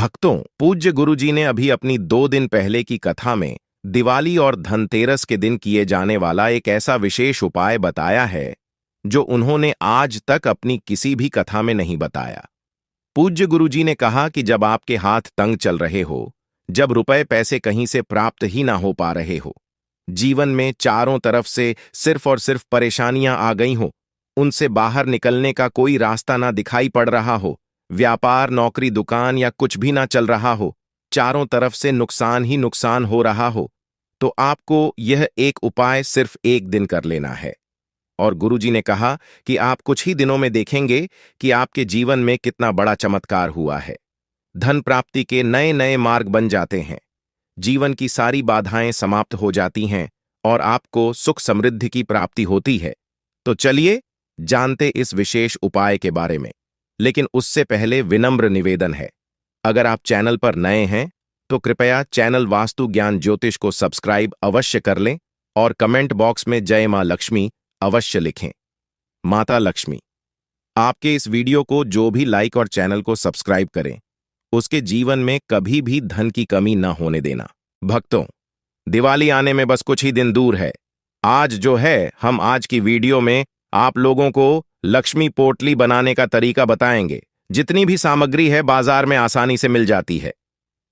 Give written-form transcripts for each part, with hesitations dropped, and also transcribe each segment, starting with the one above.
भक्तों, पूज्य गुरुजी ने अभी अपनी 2 दिन पहले की कथा में दिवाली और धनतेरस के दिन किए जाने वाला एक ऐसा विशेष उपाय बताया है जो उन्होंने आज तक अपनी किसी भी कथा में नहीं बताया। पूज्य गुरुजी ने कहा कि जब आपके हाथ तंग चल रहे हो, जब रुपए पैसे कहीं से प्राप्त ही ना हो पा रहे हो, जीवन में चारों तरफ से सिर्फ और सिर्फ परेशानियां आ गई हो, उनसे बाहर निकलने का कोई रास्ता ना दिखाई पड़ रहा हो, व्यापार, नौकरी, दुकान या कुछ भी ना चल रहा हो, चारों तरफ से नुकसान ही नुकसान हो रहा हो, तो आपको यह एक उपाय सिर्फ एक दिन कर लेना है। और गुरुजी ने कहा कि आप कुछ ही दिनों में देखेंगे कि आपके जीवन में कितना बड़ा चमत्कार हुआ है। धन प्राप्ति के नए नए मार्ग बन जाते हैं, जीवन की सारी बाधाएं समाप्त हो जाती हैं और आपको सुख समृद्धि की प्राप्ति होती है। तो चलिए जानते इस विशेष उपाय के बारे में। लेकिन उससे पहले विनम्र निवेदन है, अगर आप चैनल पर नए हैं तो कृपया चैनल वास्तु ज्ञान ज्योतिष को सब्सक्राइब अवश्य कर लें और कमेंट बॉक्स में जय मां लक्ष्मी अवश्य लिखें। माता लक्ष्मी आपके इस वीडियो को जो भी लाइक और चैनल को सब्सक्राइब करें, उसके जीवन में कभी भी धन की कमी न होने देना। भक्तों, दिवाली आने में बस कुछ ही दिन दूर है। आज जो है, हम आज की वीडियो में आप लोगों को लक्ष्मी पोटली बनाने का तरीका बताएंगे। जितनी भी सामग्री है बाजार में आसानी से मिल जाती है।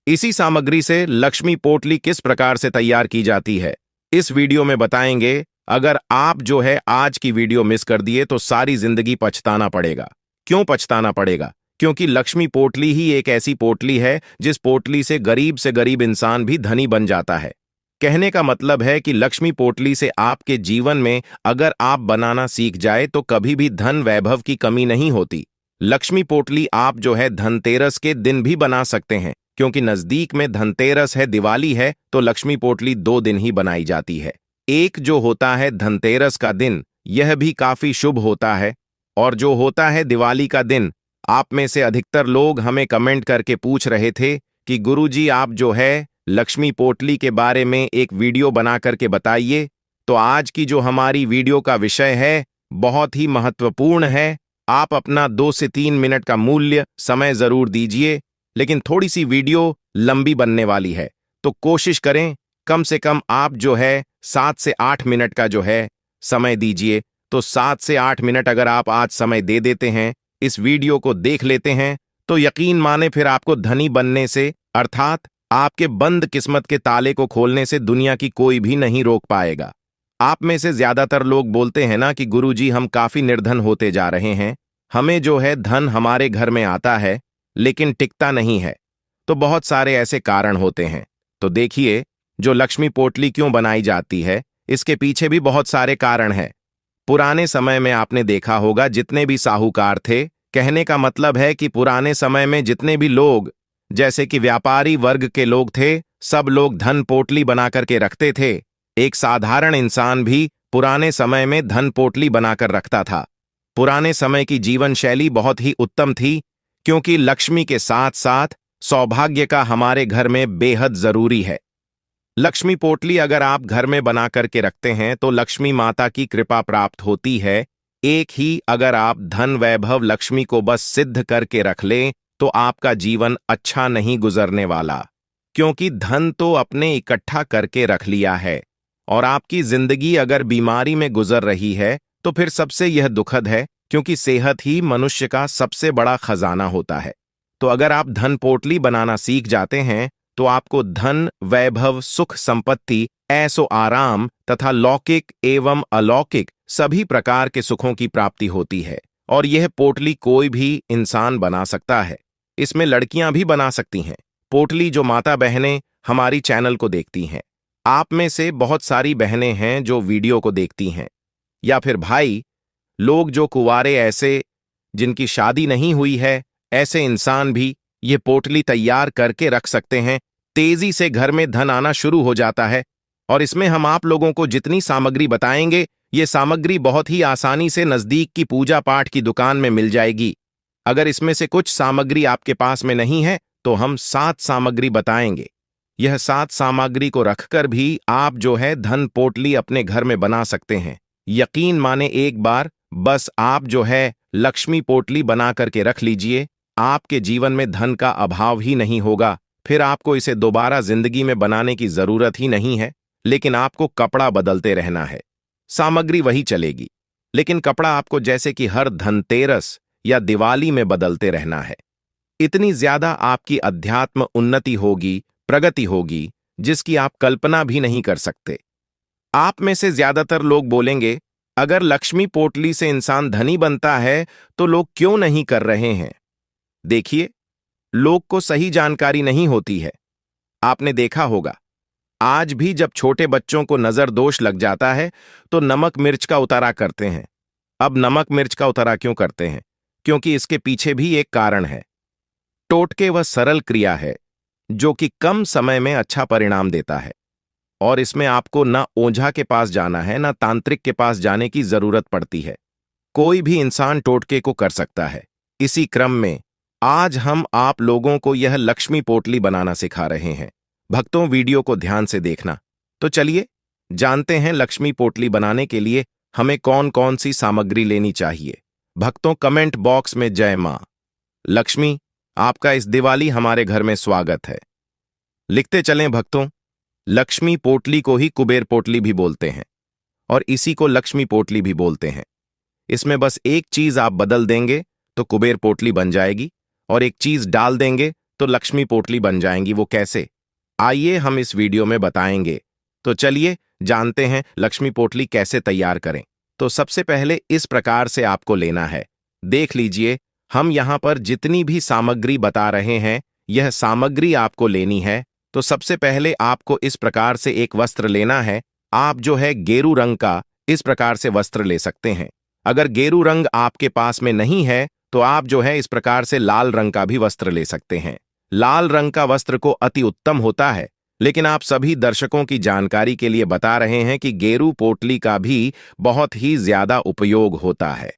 इसी सामग्री से लक्ष्मी पोटली किस प्रकार से तैयार की जाती है, इस वीडियो में बताएंगे। अगर आप जो है आज की वीडियो मिस कर दिए तो सारी जिंदगी पछताना पड़ेगा। क्यों पछताना पड़ेगा? क्योंकि लक्ष्मी पोटली ही एक ऐसी पोटली है जिस पोटली से गरीब इंसान भी धनी बन जाता है। कहने का मतलब है कि लक्ष्मी पोटली से आपके जीवन में अगर आप बनाना सीख जाए तो कभी भी धन वैभव की कमी नहीं होती। लक्ष्मी पोटली आप जो है धनतेरस के दिन भी बना सकते हैं, क्योंकि नजदीक में धनतेरस है, दिवाली है, तो लक्ष्मी पोटली 2 दिन ही बनाई जाती है। एक जो होता है धनतेरस का दिन, यह भी काफी शुभ होता है, और जो होता है दिवाली का दिन। आप में से अधिकतर लोग हमें कमेंट करके पूछ रहे थे कि गुरुजी आप जो है लक्ष्मी पोटली के बारे में एक वीडियो बना करके बताइए। तो आज की जो हमारी वीडियो का विषय है बहुत ही महत्वपूर्ण है। आप अपना 2 से 3 मिनट का मूल्य समय जरूर दीजिए, लेकिन थोड़ी सी वीडियो लंबी बनने वाली है, तो कोशिश करें कम से कम आप जो है 7 से 8 मिनट का जो है समय दीजिए। तो 7 से 8 मिनट अगर आप आज समय दे देते हैं, इस वीडियो को देख लेते हैं, तो यकीन माने फिर आपको धनी बनने से, अर्थात आपके बंद किस्मत के ताले को खोलने से दुनिया की कोई भी नहीं रोक पाएगा। आप में से ज्यादातर लोग बोलते हैं ना कि गुरुजी हम काफी निर्धन होते जा रहे हैं, हमें जो है धन हमारे घर में आता है लेकिन टिकता नहीं है। तो बहुत सारे ऐसे कारण होते हैं। तो देखिए, जो लक्ष्मी पोटली क्यों बनाई जाती है, इसके पीछे भी बहुत सारे कारण हैं। पुराने समय में आपने देखा होगा जितने भी साहूकार थे, कहने का मतलब है कि पुराने समय में जितने भी लोग जैसे कि व्यापारी वर्ग के लोग थे, सब लोग धन पोटली बना करके रखते थे। एक साधारण इंसान भी पुराने समय में धन पोटली बनाकर रखता था। पुराने समय की जीवन शैली बहुत ही उत्तम थी, क्योंकि लक्ष्मी के साथ साथ सौभाग्य का हमारे घर में बेहद जरूरी है। लक्ष्मी पोटली अगर आप घर में बना करके रखते हैं तो लक्ष्मी माता की कृपा प्राप्त होती है। एक ही अगर आप धन वैभव लक्ष्मी को बस सिद्ध करके रख लें तो आपका जीवन अच्छा नहीं गुजरने वाला, क्योंकि धन तो अपने इकट्ठा करके रख लिया है। और आपकी जिंदगी अगर बीमारी में गुजर रही है तो फिर सबसे यह दुखद है, क्योंकि सेहत ही मनुष्य का सबसे बड़ा खजाना होता है। तो अगर आप धन पोटली बनाना सीख जाते हैं तो आपको धन, वैभव, सुख, संपत्ति, ऐसो आराम तथा लौकिक एवं अलौकिक सभी प्रकार के सुखों की प्राप्ति होती है। और यह पोटली कोई भी इंसान बना सकता है, इसमें लड़कियां भी बना सकती हैं। पोटली जो माता बहनें हमारी चैनल को देखती हैं, आप में से बहुत सारी बहनें हैं जो वीडियो को देखती हैं, या फिर भाई लोग जो कुंवारे ऐसे जिनकी शादी नहीं हुई है, ऐसे इंसान भी ये पोटली तैयार करके रख सकते हैं। तेजी से घर में धन आना शुरू हो जाता है। और इसमें हम आप लोगों को जितनी सामग्री बताएंगे, ये सामग्री बहुत ही आसानी से नजदीक की पूजा पाठ की दुकान में मिल जाएगी। अगर इसमें से कुछ सामग्री आपके पास में नहीं है तो हम 7 सामग्री बताएंगे। यह 7 सामग्री को रखकर भी आप जो है धन पोटली अपने घर में बना सकते हैं। यकीन माने एक बार बस आप जो है लक्ष्मी पोटली बना करके रख लीजिए, आपके जीवन में धन का अभाव ही नहीं होगा, फिर आपको इसे दोबारा जिंदगी में बनाने की जरूरत ही नहीं है। लेकिन आपको कपड़ा बदलते रहना है, सामग्री वही चलेगी, लेकिन कपड़ा आपको जैसे कि हर धनतेरस या दिवाली में बदलते रहना है। इतनी ज्यादा आपकी अध्यात्म उन्नति होगी, प्रगति होगी, जिसकी आप कल्पना भी नहीं कर सकते। आप में से ज्यादातर लोग बोलेंगे, अगर लक्ष्मी पोटली से इंसान धनी बनता है तो लोग क्यों नहीं कर रहे हैं? देखिए, लोग को सही जानकारी नहीं होती है। आपने देखा होगा, आज भी जब छोटे बच्चों को नजर दोष लग जाता है तो नमक मिर्च का उतारा करते हैं। अब नमक मिर्च का उतारा क्यों करते हैं? क्योंकि इसके पीछे भी एक कारण है। टोटके वह सरल क्रिया है जो कि कम समय में अच्छा परिणाम देता है, और इसमें आपको न ओझा के पास जाना है, न तांत्रिक के पास जाने की जरूरत पड़ती है। कोई भी इंसान टोटके को कर सकता है। इसी क्रम में आज हम आप लोगों को यह लक्ष्मी पोटली बनाना सिखा रहे हैं। भक्तों, वीडियो को ध्यान से देखना। तो चलिए जानते हैं लक्ष्मी पोटली बनाने के लिए हमें कौन कौन सी सामग्री लेनी चाहिए। भक्तों, कमेंट बॉक्स में जय मां लक्ष्मी, आपका इस दिवाली हमारे घर में स्वागत है लिखते चलें। भक्तों, लक्ष्मी पोटली को ही कुबेर पोटली भी बोलते हैं और इसी को लक्ष्मी पोटली भी बोलते हैं। इसमें बस एक चीज आप बदल देंगे तो कुबेर पोटली बन जाएगी, और एक चीज डाल देंगे तो लक्ष्मी पोटली बन जाएंगी। वो कैसे, आइए हम इस वीडियो में बताएंगे। तो चलिए जानते हैं लक्ष्मी पोटली कैसे तैयार करें। तो सबसे पहले इस प्रकार से आपको लेना है। देख लीजिए, हम यहां पर जितनी भी सामग्री बता रहे हैं, यह सामग्री आपको लेनी है। तो सबसे पहले आपको इस प्रकार से एक वस्त्र लेना है। आप जो है गेरू रंग का इस प्रकार से वस्त्र ले सकते हैं। अगर गेरू रंग आपके पास में नहीं है तो आप जो है इस प्रकार से लाल रंग का भी वस्त्र ले सकते हैं। लाल रंग का वस्त्र को अति उत्तम होता है, लेकिन आप सभी दर्शकों की जानकारी के लिए बता रहे हैं कि गेरू पोटली का भी बहुत ही ज्यादा उपयोग होता है।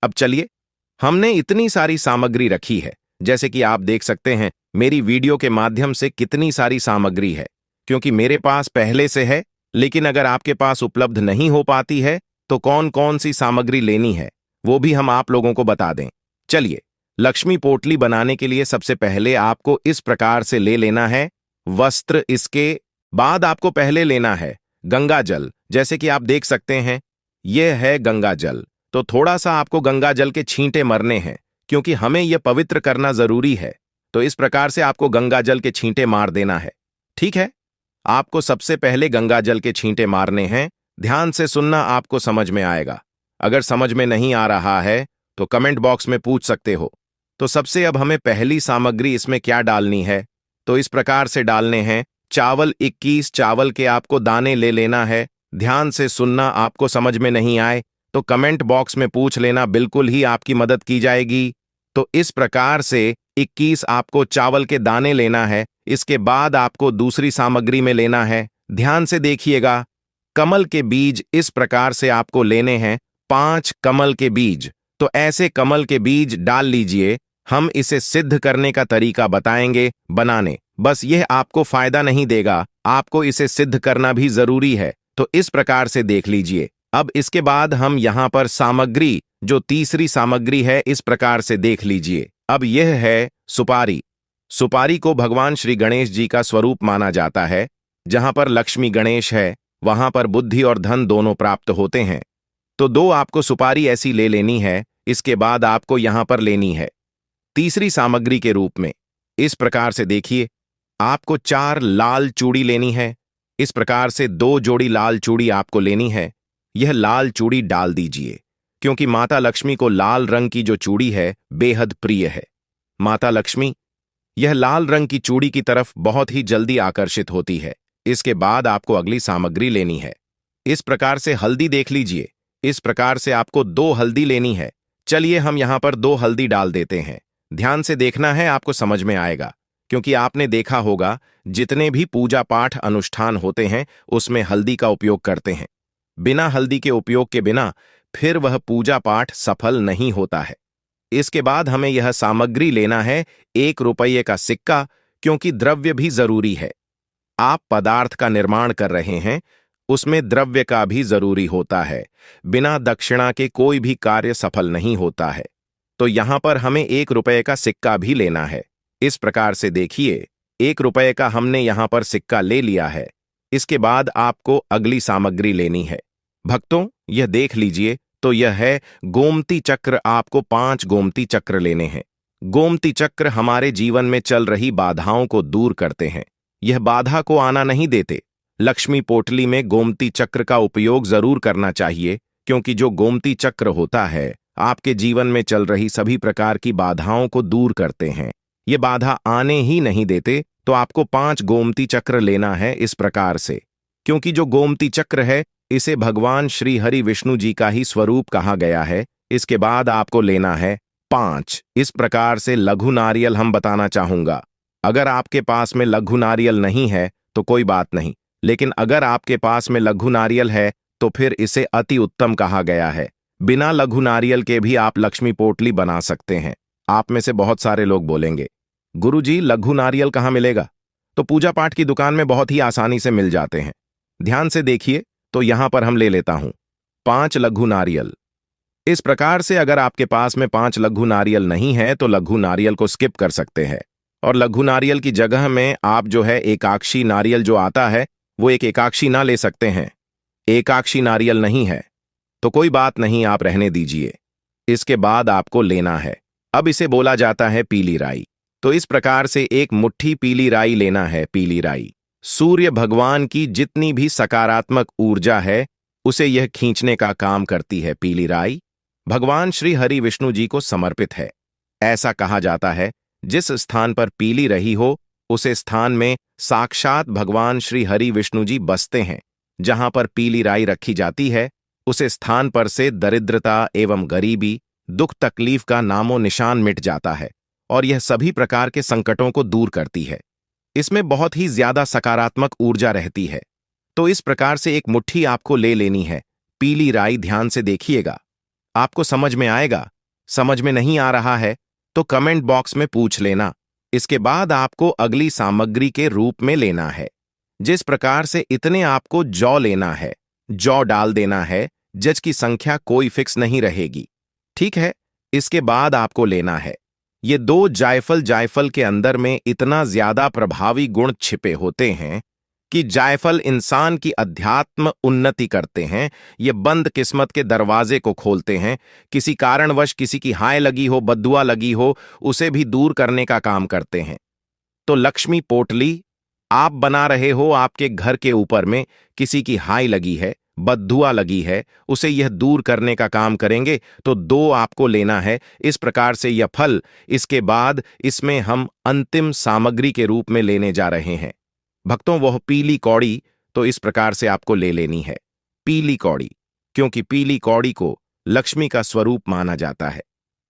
अब चलिए, हमने इतनी सारी सामग्री रखी है, जैसे कि आप देख सकते हैं मेरी वीडियो के माध्यम से कितनी सारी सामग्री है, क्योंकि मेरे पास पहले से है। लेकिन अगर आपके पास उपलब्ध नहीं हो पाती है तो कौन कौन सी सामग्री लेनी है वो भी हम आप लोगों को बता दें। चलिए, लक्ष्मी पोटली बनाने के लिए सबसे पहले आपको इस प्रकार से ले लेना है वस्त्र। इसके बाद आपको पहले लेना है गंगा जल। जैसे कि आप देख सकते हैं यह है गंगा जल। तो थोड़ा सा आपको गंगा जल के छींटे मरने हैं, क्योंकि हमें यह पवित्र करना जरूरी है। तो इस प्रकार से आपको गंगा जल के छींटे मार देना है। ठीक है, आपको सबसे पहले गंगा जल के छींटे मारने हैं। ध्यान से सुनना, आपको समझ में आएगा। अगर समझ में नहीं आ रहा है तो कमेंट बॉक्स में पूछ सकते हो। तो सबसे अब हमें पहली सामग्री इसमें क्या डालनी है, तो इस प्रकार से डालने हैं चावल। 21 चावल के आपको दाने ले लेना है। ध्यान से सुनना, आपको समझ में नहीं आए तो कमेंट बॉक्स में पूछ लेना, बिल्कुल ही आपकी मदद की जाएगी। तो इस प्रकार से 21 आपको चावल के दाने लेना है। इसके बाद आपको दूसरी सामग्री में लेना है। ध्यान से देखिएगा, कमल के बीज इस प्रकार से आपको लेने हैं, 5 कमल के बीज। तो ऐसे कमल के बीज डाल लीजिए। हम इसे सिद्ध करने का तरीका बताएंगे बनाने, बस यह आपको फायदा नहीं देगा, आपको इसे सिद्ध करना भी जरूरी है। तो इस प्रकार से देख लीजिए। अब इसके बाद हम यहां पर सामग्री, जो तीसरी सामग्री है, इस प्रकार से देख लीजिए। अब यह है सुपारी। सुपारी को भगवान श्री गणेश जी का स्वरूप माना जाता है। जहां पर लक्ष्मी गणेश है वहां पर बुद्धि और धन दोनों प्राप्त होते हैं। तो 2 आपको सुपारी ऐसी ले लेनी है। इसके बाद आपको यहां पर लेनी है तीसरी सामग्री के रूप में। इस प्रकार से देखिए, आपको 4 लाल चूड़ी लेनी है। इस प्रकार से 2 जोड़ी लाल चूड़ी आपको लेनी है। यह लाल चूड़ी डाल दीजिए, क्योंकि माता लक्ष्मी को लाल रंग की जो चूड़ी है बेहद प्रिय है। माता लक्ष्मी यह लाल रंग की चूड़ी की तरफ बहुत ही जल्दी आकर्षित होती है। इसके बाद आपको अगली सामग्री लेनी है। इस प्रकार से हल्दी देख लीजिए। इस प्रकार से आपको 2 हल्दी लेनी है। चलिए हम यहां पर 2 हल्दी डाल देते हैं। ध्यान से देखना है, आपको समझ में आएगा, क्योंकि आपने देखा होगा जितने भी पूजा पाठ अनुष्ठान होते हैं उसमें हल्दी का उपयोग करते हैं। बिना हल्दी के उपयोग के बिना फिर वह पूजा पाठ सफल नहीं होता है। इसके बाद हमें यह सामग्री लेना है 1 रुपये का सिक्का, क्योंकि द्रव्य भी जरूरी है। आप पदार्थ का निर्माण कर रहे हैं, उसमें द्रव्य का भी जरूरी होता है। बिना दक्षिणा के कोई भी कार्य सफल नहीं होता है। तो यहां पर हमें 1 रुपए का सिक्का भी लेना है। इस प्रकार से देखिए, 1 रुपए का हमने यहां पर सिक्का ले लिया है। इसके बाद आपको अगली सामग्री लेनी है। भक्तों, यह देख लीजिए, तो यह है गोमती चक्र। आपको 5 गोमती चक्र लेने हैं। गोमती चक्र हमारे जीवन में चल रही बाधाओं को दूर करते हैं। यह बाधा को आना नहीं देते। लक्ष्मी पोटली में गोमती चक्र का उपयोग जरूर करना चाहिए, क्योंकि जो गोमती चक्र होता है आपके जीवन में चल रही सभी प्रकार की बाधाओं को दूर करते हैं। ये बाधा आने ही नहीं देते। तो आपको 5 गोमती चक्र लेना है इस प्रकार से, क्योंकि जो गोमती चक्र है इसे भगवान श्री हरि विष्णु जी का ही स्वरूप कहा गया है। इसके बाद आपको लेना है 5 इस प्रकार से लघु नारियल। हम बताना चाहूंगा, अगर आपके पास में लघु नारियल नहीं है तो कोई बात नहीं, लेकिन अगर आपके पास में लघु नारियल है तो फिर इसे अति उत्तम कहा गया है। बिना लघु नारियल के भी आप लक्ष्मी पोटली बना सकते हैं। आप में से बहुत सारे लोग बोलेंगे, गुरुजी लघु नारियल कहाँ मिलेगा? तो पूजा पाठ की दुकान में बहुत ही आसानी से मिल जाते हैं। ध्यान से देखिए, तो यहां पर हम ले लेता हूं 5 लघु नारियल। इस प्रकार से अगर आपके पास में 5 लघु नारियल नहीं है तो लघु नारियल को स्किप कर सकते हैं, और लघु नारियल की जगह में आप जो है एकाक्षी नारियल जो आता है वो एक एकाक्षी ना ले सकते हैं। एकाक्षी नारियल नहीं है तो कोई बात नहीं, आप रहने दीजिए। इसके बाद आपको लेना है, अब इसे बोला जाता है पीली राई। तो इस प्रकार से एक मुट्ठी पीली राई लेना है। पीली राई सूर्य भगवान की जितनी भी सकारात्मक ऊर्जा है उसे यह खींचने का काम करती है। पीली राई भगवान श्री हरि विष्णु जी को समर्पित है। ऐसा कहा जाता है जिस स्थान पर पीली रही हो उसे स्थान में साक्षात भगवान श्री हरि विष्णु जी बसते हैं। जहां पर पीली राई रखी जाती है उसे स्थान पर से दरिद्रता एवं गरीबी, दुख तकलीफ का नामो निशान मिट जाता है और यह सभी प्रकार के संकटों को दूर करती है। इसमें बहुत ही ज्यादा सकारात्मक ऊर्जा रहती है। तो इस प्रकार से एक मुट्ठी आपको ले लेनी है पीली राई। ध्यान से देखिएगा, आपको समझ में आएगा। समझ में नहीं आ रहा है तो कमेंट बॉक्स में पूछ लेना। इसके बाद आपको अगली सामग्री के रूप में लेना है। जिस प्रकार से इतने आपको जौ लेना है, जौ डाल देना है। जज की संख्या कोई फिक्स नहीं रहेगी, ठीक है। इसके बाद आपको लेना है ये 2 जायफल। जायफल के अंदर में इतना ज्यादा प्रभावी गुण छिपे होते हैं कि जायफल इंसान की अध्यात्म उन्नति करते हैं। ये बंद किस्मत के दरवाजे को खोलते हैं। किसी कारणवश किसी की हाय लगी हो, बद्दुआ लगी हो, उसे भी दूर करने का काम करते हैं। तो लक्ष्मी पोटली आप बना रहे हो, आपके घर के ऊपर में किसी की हाय लगी है, बद्दुआ लगी है, उसे यह दूर करने का काम करेंगे। तो 2 आपको लेना है इस प्रकार से यह फल। इसके बाद इसमें हम अंतिम सामग्री के रूप में लेने जा रहे हैं भक्तों, वह पीली कौड़ी। तो इस प्रकार से आपको ले लेनी है पीली कौड़ी, क्योंकि पीली कौड़ी को लक्ष्मी का स्वरूप माना जाता है।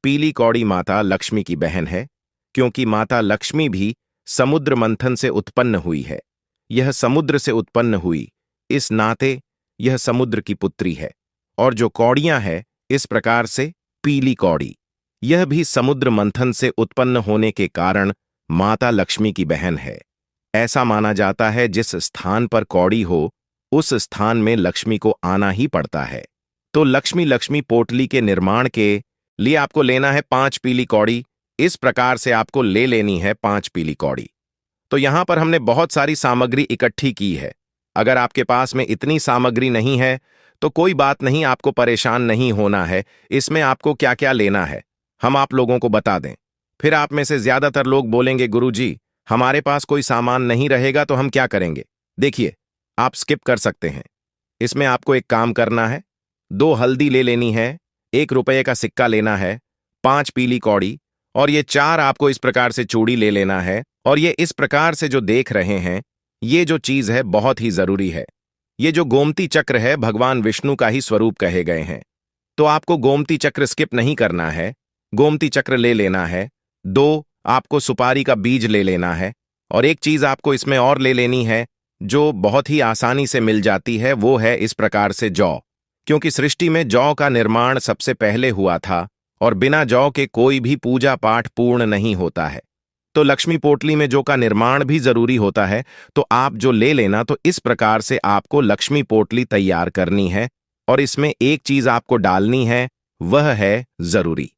पीली कौड़ी माता लक्ष्मी की बहन है, क्योंकि माता लक्ष्मी भी समुद्र मंथन से उत्पन्न हुई है। यह समुद्र से उत्पन्न हुई, इस नाते यह समुद्र की पुत्री है। और जो कौड़ियां है इस प्रकार से पीली कौड़ी, यह भी समुद्र मंथन से उत्पन्न होने के कारण माता लक्ष्मी की बहन है। ऐसा माना जाता है जिस स्थान पर कौड़ी हो उस स्थान में लक्ष्मी को आना ही पड़ता है। तो लक्ष्मी पोटली के निर्माण के लिए आपको लेना है 5 पीली कौड़ी। इस प्रकार से आपको ले लेनी है 5 पीली कौड़ी। तो यहां पर हमने बहुत सारी सामग्री इकट्ठी की है। अगर आपके पास में इतनी सामग्री नहीं है तो कोई बात नहीं, आपको परेशान नहीं होना है। इसमें आपको क्या क्या लेना है हम आप लोगों को बता दें। फिर आप में से ज्यादातर लोग बोलेंगे, गुरुजी हमारे पास कोई सामान नहीं रहेगा तो हम क्या करेंगे? देखिए, आप स्किप कर सकते हैं। इसमें आपको एक काम करना है, 2 हल्दी ले लेनी है, 1 रुपये का सिक्का लेना है, 5 पीली कौड़ी, और ये 4 आपको इस प्रकार से चूड़ी ले लेना है। और ये इस प्रकार से जो देख रहे हैं, ये जो चीज है बहुत ही जरूरी है। ये जो गोमती चक्र है भगवान विष्णु का ही स्वरूप कहे गए हैं। तो आपको गोमती चक्र स्किप नहीं करना है, गोमती चक्र ले लेना है। 2 आपको सुपारी का बीज ले लेना है। और एक चीज आपको इसमें और ले लेनी है जो बहुत ही आसानी से मिल जाती है, वो है इस प्रकार से जौ। क्योंकि सृष्टि में जौ का निर्माण सबसे पहले हुआ था और बिना जौ के कोई भी पूजा पाठ पूर्ण नहीं होता है। तो लक्ष्मी पोटली में जौ का निर्माण भी जरूरी होता है। तो आप जो ले लेना, तो इस प्रकार से आपको लक्ष्मी पोटली तैयार करनी है। और इसमें एक चीज आपको डालनी है, वह है जरूरी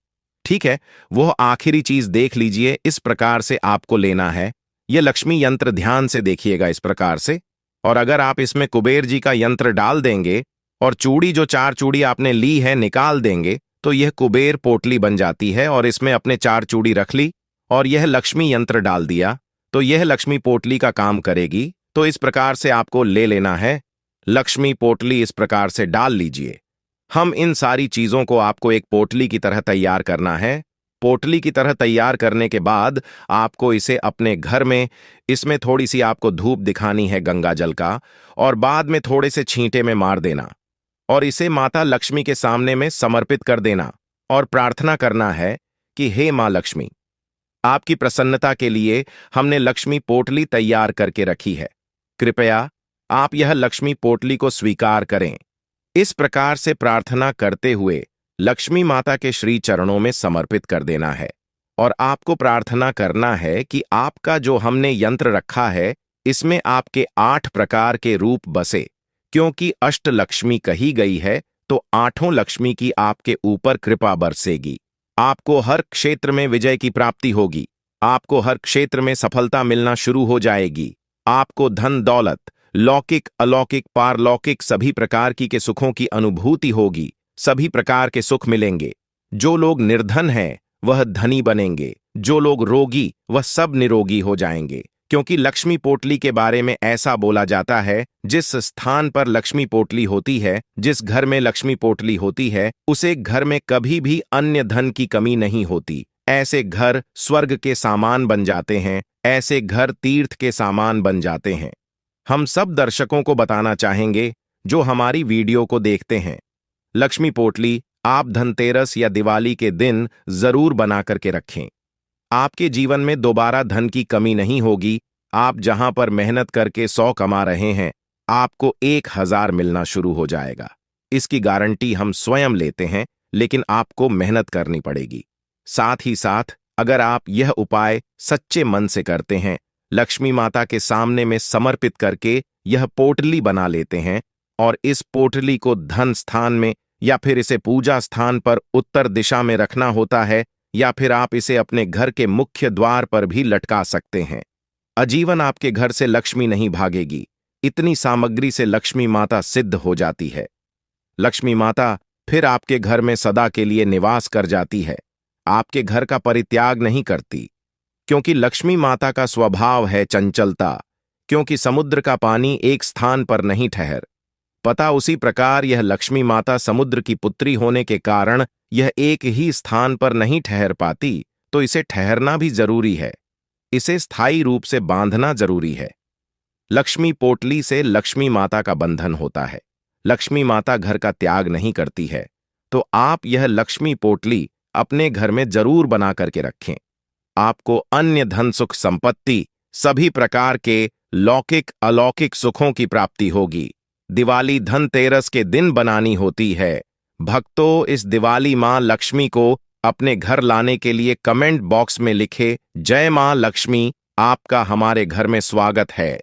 ठीक है, वो आखिरी चीज देख लीजिए, इस प्रकार से आपको लेना है। यह लक्ष्मी यंत्र ध्यान से देखिएगा इस प्रकार से। और अगर आप इसमें कुबेर जी का यंत्र डाल देंगे और चूड़ी, जो 4 चूड़ी आपने ली है, निकाल देंगे, तो यह कुबेर पोटली बन जाती है। और इसमें अपने 4 चूड़ी रख ली और यह लक्ष्मी यंत्र डाल दिया, तो यह लक्ष्मी पोटली का काम करेगी। तो इस प्रकार से आपको ले लेना है लक्ष्मी पोटली, इस प्रकार से डाल लीजिए। हम इन सारी चीजों को आपको एक पोटली की तरह तैयार करना है। पोटली की तरह तैयार करने के बाद आपको इसे अपने घर में, इसमें थोड़ी सी आपको धूप दिखानी है गंगा जल का, और बाद में थोड़े से छींटे में मार देना और इसे माता लक्ष्मी के सामने में समर्पित कर देना और प्रार्थना करना है कि हे मां लक्ष्मी, आपकी प्रसन्नता के लिए हमने लक्ष्मी पोटली तैयार करके रखी है। कृपया आप यह लक्ष्मी पोटली को स्वीकार करें। इस प्रकार से प्रार्थना करते हुए लक्ष्मी माता के श्री चरणों में समर्पित कर देना है। और आपको प्रार्थना करना है कि आपका जो हमने यंत्र रखा है, इसमें आपके 8 प्रकार के रूप बसे। क्योंकि अष्ट लक्ष्मी कही गई है, तो 8 लक्ष्मी की आपके ऊपर कृपा बरसेगी। आपको हर क्षेत्र में विजय की प्राप्ति होगी। आपको हर क्षेत्र में सफलता मिलना शुरू हो जाएगी। आपको धन दौलत, लौकिक अलौकिक पारलौकिक सभी प्रकार की के सुखों की अनुभूति होगी। सभी प्रकार के सुख मिलेंगे। जो लोग निर्धन हैं वह धनी बनेंगे। जो लोग रोगी वह सब निरोगी हो जाएंगे। क्योंकि लक्ष्मी पोटली के बारे में ऐसा बोला जाता है, जिस स्थान पर लक्ष्मी पोटली होती है, जिस घर में लक्ष्मी पोटली होती है, उसे घर में कभी भी अन्य धन की कमी नहीं होती। ऐसे घर स्वर्ग के सामान बन जाते हैं। ऐसे घर तीर्थ के सामान बन जाते हैं। हम सब दर्शकों को बताना चाहेंगे जो हमारी वीडियो को देखते हैं, लक्ष्मी पोटली आप धनतेरस या दिवाली के दिन जरूर बना करके रखें। आपके जीवन में दोबारा धन की कमी नहीं होगी। आप जहां पर मेहनत करके 100 कमा रहे हैं, आपको 1000 मिलना शुरू हो जाएगा। इसकी गारंटी हम स्वयं लेते हैं, लेकिन आपको मेहनत करनी पड़ेगी। साथ ही साथ अगर आप यह उपाय सच्चे मन से करते हैं, लक्ष्मी माता के सामने में समर्पित करके यह पोटली बना लेते हैं, और इस पोटली को धन स्थान में या फिर इसे पूजा स्थान पर उत्तर दिशा में रखना होता है, या फिर आप इसे अपने घर के मुख्य द्वार पर भी लटका सकते हैं। आजीवन आपके घर से लक्ष्मी नहीं भागेगी। इतनी सामग्री से लक्ष्मी माता सिद्ध हो जाती है। लक्ष्मी माता फिर आपके घर में सदा के लिए निवास कर जाती है। आपके घर का परित्याग नहीं करती, क्योंकि लक्ष्मी माता का स्वभाव है चंचलता। क्योंकि समुद्र का पानी एक स्थान पर नहीं ठहर पता, उसी प्रकार यह लक्ष्मी माता समुद्र की पुत्री होने के कारण यह एक ही स्थान पर नहीं ठहर पाती, तो इसे ठहरना भी जरूरी है। इसे स्थायी रूप से बांधना जरूरी है। लक्ष्मी पोटली से लक्ष्मी माता का बंधन होता है। लक्ष्मी माता घर का त्याग नहीं करती है। तो आप यह लक्ष्मी पोटली अपने घर में जरूर बना करके रखें। आपको अन्य धन सुख संपत्ति सभी प्रकार के लौकिक अलौकिक सुखों की प्राप्ति होगी। दिवाली धनतेरस के दिन बनानी होती है। भक्तों, इस दिवाली मां लक्ष्मी को अपने घर लाने के लिए कमेंट बॉक्स में लिखे, जय मां लक्ष्मी, आपका हमारे घर में स्वागत है।